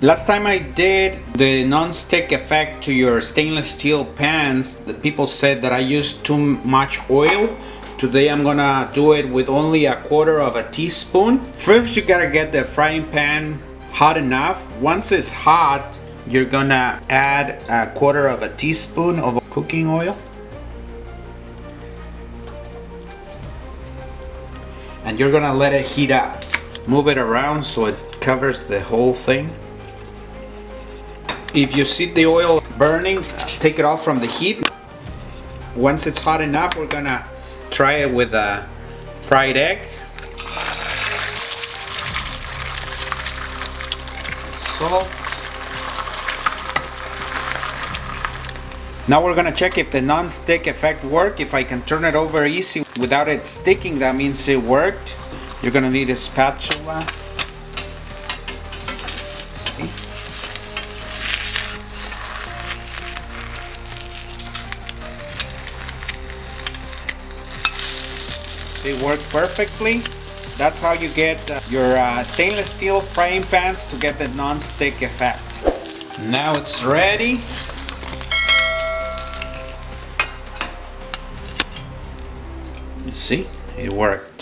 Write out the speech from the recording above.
Last time I did the non-stick effect to your stainless steel pans, the people said that I used too much oil. Today I'm gonna do it with only 1/4 of a teaspoon. First you gotta get the frying pan hot enough. Once it's hot, you're gonna add 1/4 of a teaspoon of cooking oil. And you're gonna let it heat up. Move it around so it covers the whole thing. If you see the oil burning, take it off from the heat. Once it's hot enough, we're gonna try it with a fried egg. Salt. Now we're gonna check if the non-stick effect worked. If I can turn it over easy without it sticking, that means it worked. You're gonna need a spatula. See? They work perfectly. That's how you get your stainless steel frying pans to get the non-stick effect. Now it's ready. You see, it worked.